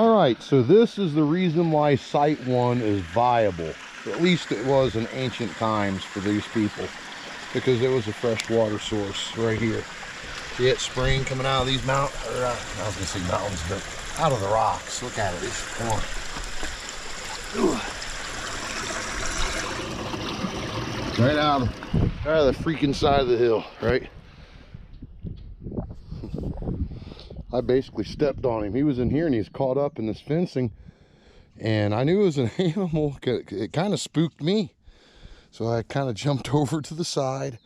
All right, so this is the reason why Site 1 is viable. At least it was in ancient times for these people, because it was a fresh water source right here. See that spring coming out of these mountains, or I was gonna say mountains, but out of the rocks. Look at it, it's pouring. Right out of the freaking side of the hill, right? I basically stepped on him. He was in here and he's caught up in this fencing, and I knew it was an animal. It kind of spooked me, so I kind of jumped over to the side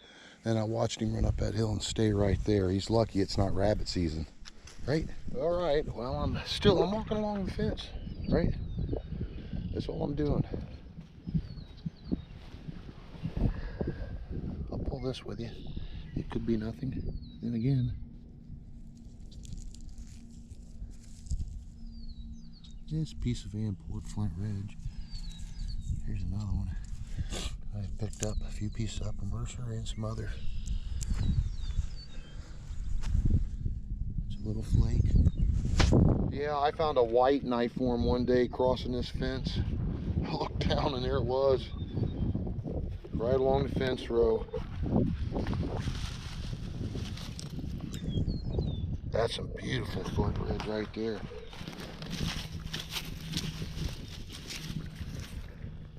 and I watched him run up that hill and stay right there. He's lucky it's not rabbit season, right? All right, well, I'm walking along the fence, right? That's all I'm doing. I'll pull this with you. It could be nothing. Then again, this piece of Vanport Flint Ridge. Here's another one. I picked up a few pieces of Upper Mercer and some other. It's a little flake. Yeah, I found a white knife worm one day crossing this fence. I looked down and there it was, right along the fence row. That's some beautiful Flint Ridge right there.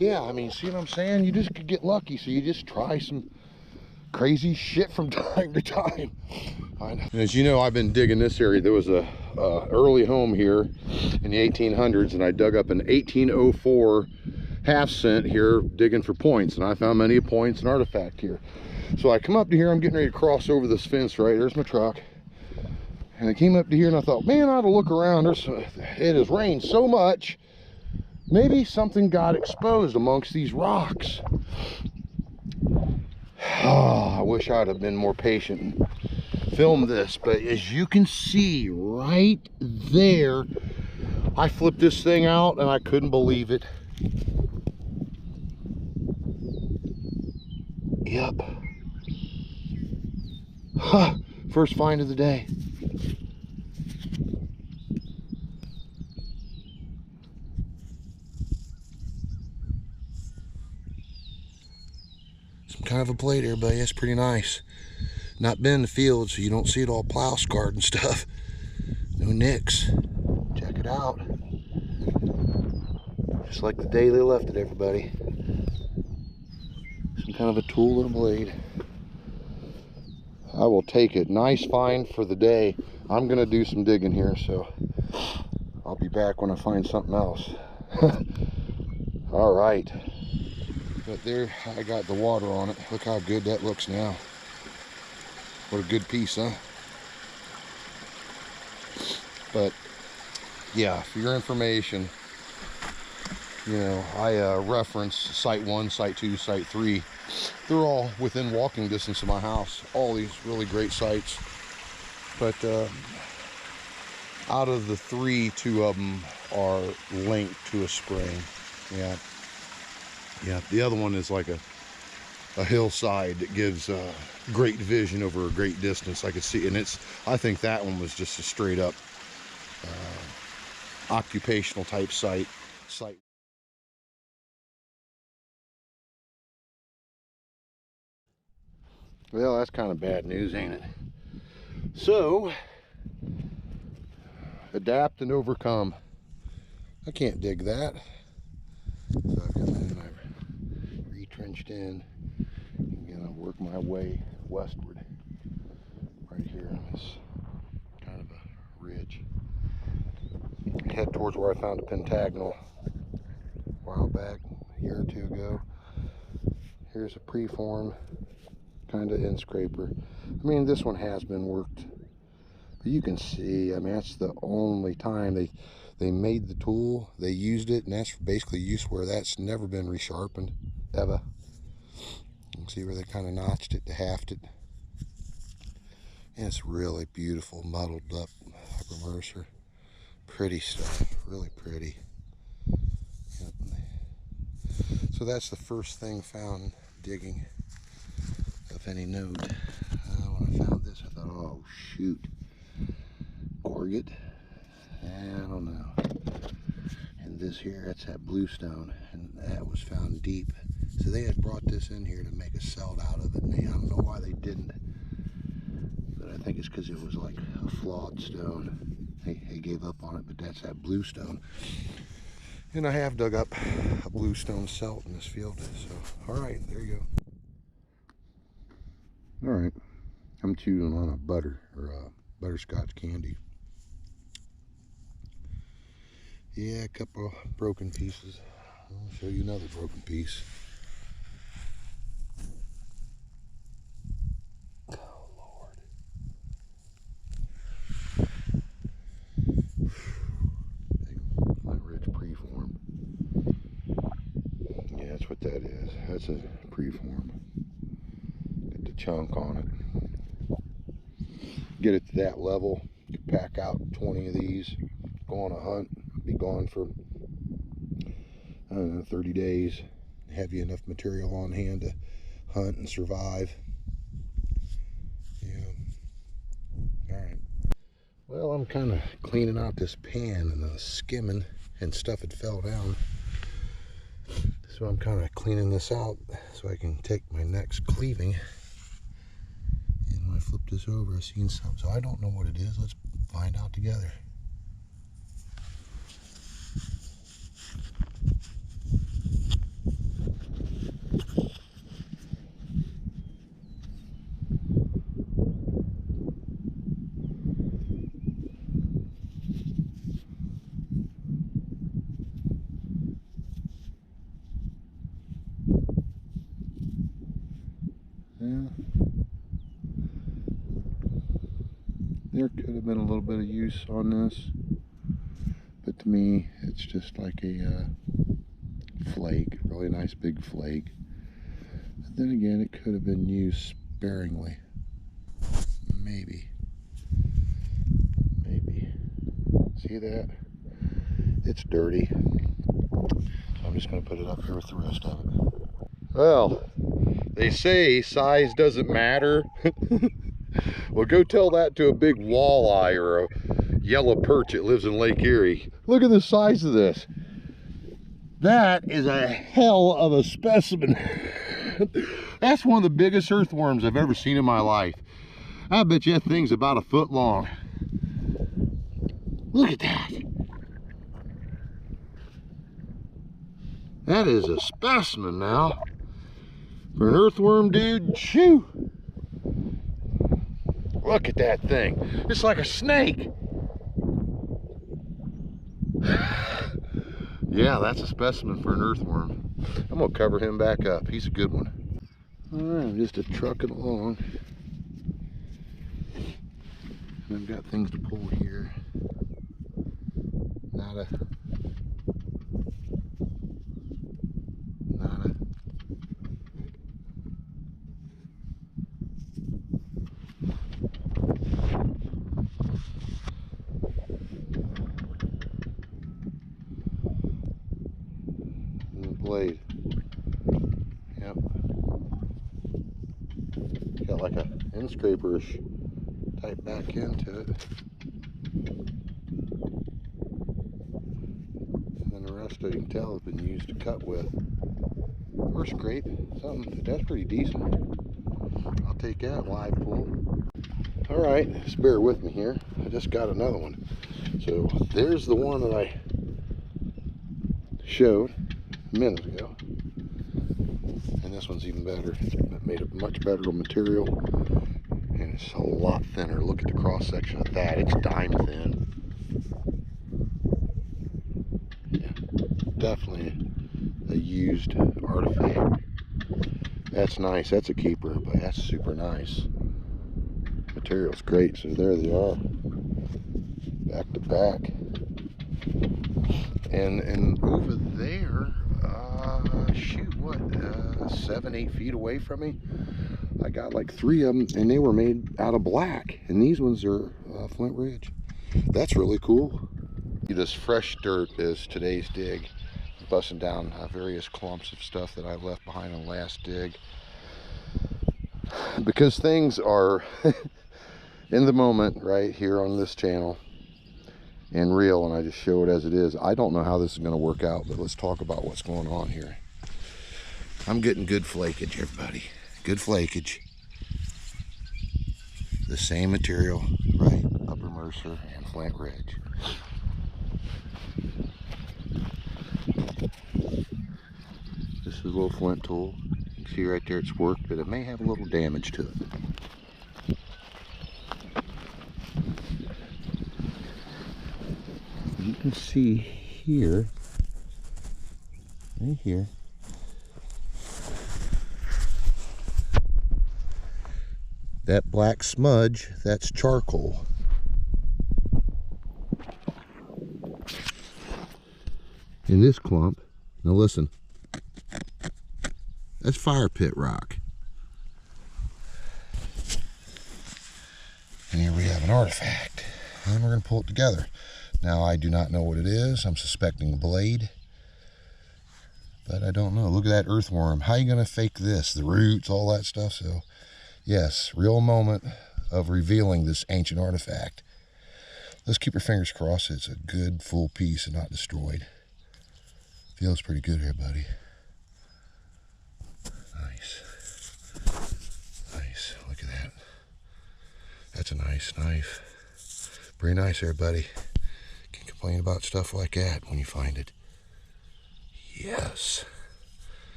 Yeah, I mean, see what I'm saying? You just could get lucky, so you just try some crazy shit from time to time. As you know, I've been digging this area. There was a early home here in the 1800s, and I dug up an 1804 half cent here digging for points, and I found many points and artifact here. So I come up to here, I'm getting ready to cross over this fence, right? There's my truck. And I came up to here and I thought, man, I ought to look around. It has rained so much. Maybe something got exposed amongst these rocks. Oh, I wish I'd have been more patient and filmed this, but as you can see right there, I flipped this thing out and I couldn't believe it. Yep. Huh. First find of the day. Kind of a plate there, buddy. That's pretty nice. Not been in the field, so you don't see it all plow scarred and stuff. No nicks. Check it out. Just like the day they left it, everybody. Some kind of a tool or a blade. I will take it. Nice find for the day. I'm gonna do some digging here, so I'll be back when I find something else. All right. But there, I got the water on it. Look how good that looks now. What a good piece, huh? But yeah, for your information, you know, I reference Site 1, Site 2, Site 3. They're all within walking distance of my house. All these really great sites. But out of the 3, 2 of them are linked to a spring. Yeah. Yeah, the other one is like a hillside that gives great vision over a great distance. I could see, and I think that one was just a straight up occupational type site. Well, that's kind of bad news, ain't it? So, adapt and overcome. I can't dig that. So I've come in and I've retrenched in. I'm gonna work my way westward. Right here on this kind of a ridge. Head towards where I found a pentagonal a while back, a year or two ago. Here's a preform, kind of end scraper. I mean, this one has been worked, but you can see, I mean, that's the only time they made the tool, they used it, and that's basically use where that's never been resharpened, ever. You can see where they kind of notched it, halved it. And it's really beautiful, muddled up Upper Mercer. Pretty stuff, really pretty. Yep. So that's the first thing found digging of any note. When I found this, I thought, oh shoot, Gorget? I don't know. this here, that's that bluestone, and that was found deep. So they had brought this in here to make a celt out of it, and I don't know why they didn't, but I think it's because it was like a flawed stone. They gave up on it, but that's that bluestone. And I have dug up a bluestone celt in this field, so all right, there you go. All right, I'm chewing on a butterscotch candy. Yeah, a couple of broken pieces. I'll show you another broken piece. Oh, Lord. Big Flint Ridge preform. Yeah, that's what that is. That's a preform. Get the chunk on it. Get it to that level. You can pack out 20 of these. Go on a hunt. Be gone for, I don't know, 30 days. Have you enough material on hand to hunt and survive? Yeah. Alright. Well, I'm kind of cleaning out this pan and skimming, and stuff had fell down. So I'm kind of cleaning this out so I can take my next cleaving. And when I flip this over, I've seen something. So I don't know what it is. Let's find out together. Yeah. There could have been a little bit of use on this, but to me it's just like a flake, really nice big flake. But then again, it could have been used sparingly. Maybe. See that? It's dirty. So I'm just going to put it up here with the rest of it. Well, they say size doesn't matter. Well, go tell that to a big walleye or a yellow perch that lives in Lake Erie. Look at the size of this. That is a hell of a specimen. That's one of the biggest earthworms I've ever seen in my life. I bet you that thing's about a foot long. Look at that. That is a specimen now. For an earthworm, dude, shoo. Look at that thing. It's like a snake. Yeah, that's a specimen for an earthworm. I'm gonna cover him back up. He's a good one. All right, I'm just trucking along. And I've got things to pull here. Nada. Blade. Yep. Got like a end scraperish type back into it. And the rest you can tell has been used to cut with. Or scrape. Something that's pretty decent. I'll take that live pull. Alright, just bear with me here. I just got another one. So there's the one that I showed a minute ago, and this one's even better. It's made of much better material, and it's a lot thinner. Look at the cross section of that. It's dime thin. Yeah, definitely a used artifact. That's nice. That's a keeper, but that's super nice. Material's great. So there they are, back to back. And over there, shoot, what, 7-8 feet away from me, I got like 3 of them, and they were made out of black, and these ones are Flint Ridge. That's really cool. This fresh dirt is today's dig. Busting down various clumps of stuff that I left behind on last dig, because things are in the moment right here on this channel. and real, and I just show it as it is. I don't know how this is going to work out, but let's talk about what's going on here. I'm getting good flakage, everybody. Good flakage. The same material, right? Upper Mercer and Flint Ridge. This is a little flint tool. You can see right there it's worked, but it may have a little damage to it. You can see here, right here, that black smudge, that's charcoal. In this clump, now listen, that's fire pit rock. And here we have an artifact. And we're going to pull it together. Now, I do not know what it is. I'm suspecting a blade. But I don't know. Look at that earthworm. How are you going to fake this? The roots, all that stuff. So, yes, real moment of revealing this ancient artifact. Let's keep your fingers crossed. It's a good, full piece and not destroyed. Feels pretty good here, buddy. Nice. Nice. Look at that. That's a nice knife. Pretty nice there, buddy. Can't complain about stuff like that when you find it. Yes.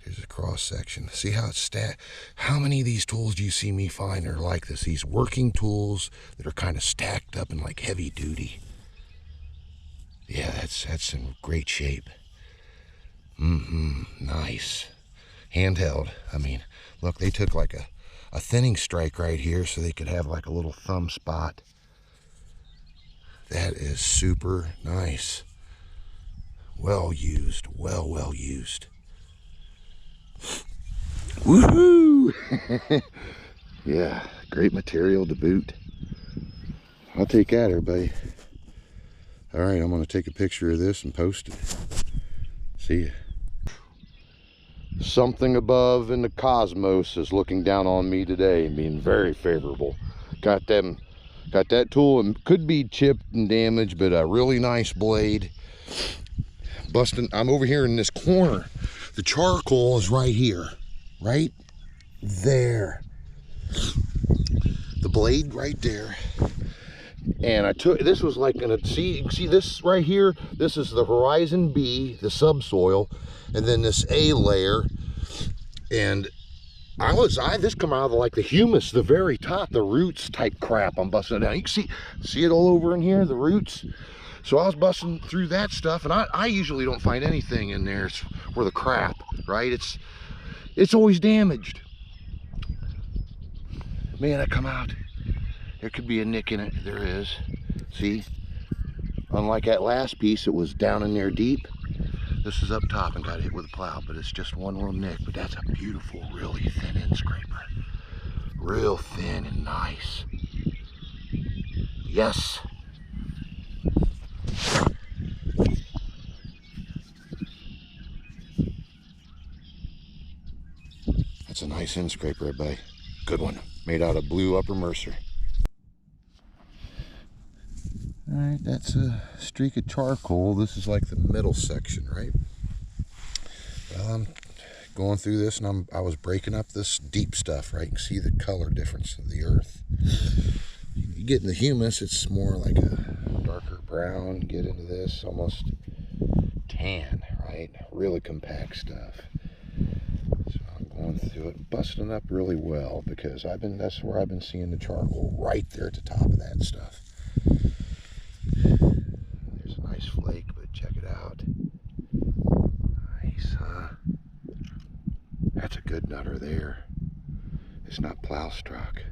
Here's a cross section. See how it's stacked? How many of these tools do you see me find are like this? These working tools that are kind of stacked up and like heavy duty. Yeah, that's in great shape. Nice. Handheld. I mean, look, they took like a thinning strike right here so they could have like a little thumb spot. That is super nice. Well used. Well used. Woohoo! Yeah, great material to boot. I'll take that, everybody. All right, I'm going to take a picture of this and post it. See ya. Something above in the cosmos is looking down on me today, being very favorable. Got that tool, and could be chipped and damaged, but a really nice blade. Busting, I'm over here in this corner. The charcoal is right here, right there. The blade right there. And I took, this was like gonna see, you can see this right here, this is the Horizon B, the subsoil, and then this A layer. And this come out of like the humus, the very top, the roots type crap I'm busting it down. You can see it all over in here, the roots. So I was busting through that stuff, and I usually don't find anything in there for the crap, right? It's always damaged. Man, I come out. There could be a nick in it. There is. See? Unlike that last piece, it was down in there deep. This is up top and got hit with a plow, but it's just one little nick. But that's a beautiful, really thin end scraper. Real thin and nice. Yes. That's a nice end scraper, everybody. Good one. Made out of blue Upper Mercer. All right, that's a streak of charcoal. This is like the middle section, right? Well, I'm going through this, and I was breaking up this deep stuff, right? You can see the color difference of the earth. You get in the humus, it's more like a darker brown. Get into this, almost tan, right? Really compact stuff. So I'm going through it, busting up really well, because that's where I've been seeing the charcoal, right there at the top of that stuff. There's a nice flake, but check it out. Nice, huh? That's a good nutter there. It's not plow struck.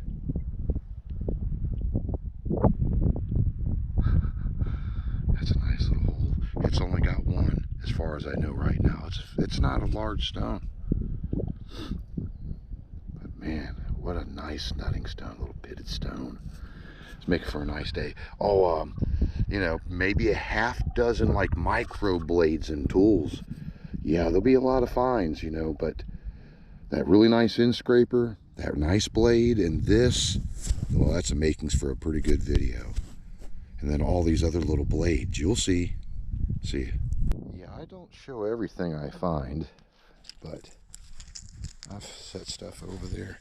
That's a nice little hole. It's only got one, as far as I know right now. It's not a large stone. But man, what a nice nutting stone, little pitted stone. It's making for a nice day. Oh, you know, maybe a half dozen like micro blades and tools. Yeah, there'll be a lot of finds, you know, but that really nice end scraper, that nice blade, and this, well, that's the makings for a pretty good video. And then all these other little blades. You'll see. See. Yeah, I don't show everything I find, but I've set stuff over there.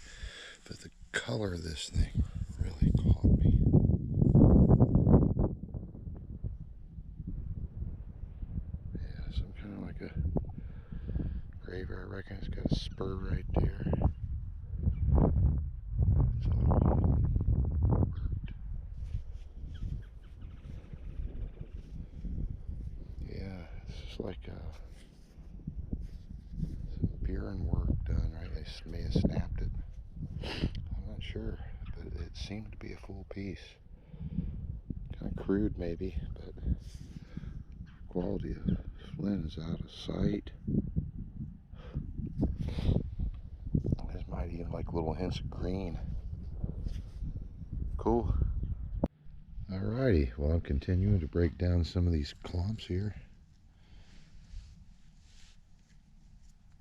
But the color of this thing really caught me. Yeah, some kind of like a graver. I reckon it's got a spur right there. It's all worked. Yeah, it's just like some bearing work done, right? They may have snapped it. I'm not sure, but it seemed to be a full piece. Kind of crude maybe, but quality of flint is out of sight. There's might even like little hints of green. Cool. Alrighty, well, I'm continuing to break down some of these clumps here.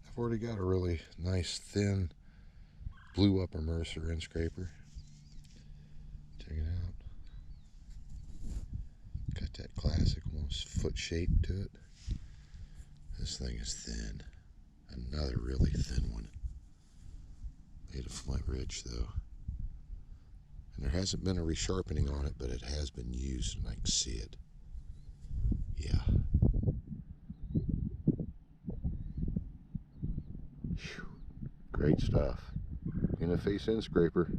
I've already got a really nice thin blue upper Mercer end scraper. Check it out. Got that classic almost foot shape to it. This thing is thin. Another really thin one. Made of Flint Ridge though. And there hasn't been a resharpening on it, but it has been used and I can see it. Yeah. Whew. Great stuff. In a face end scraper.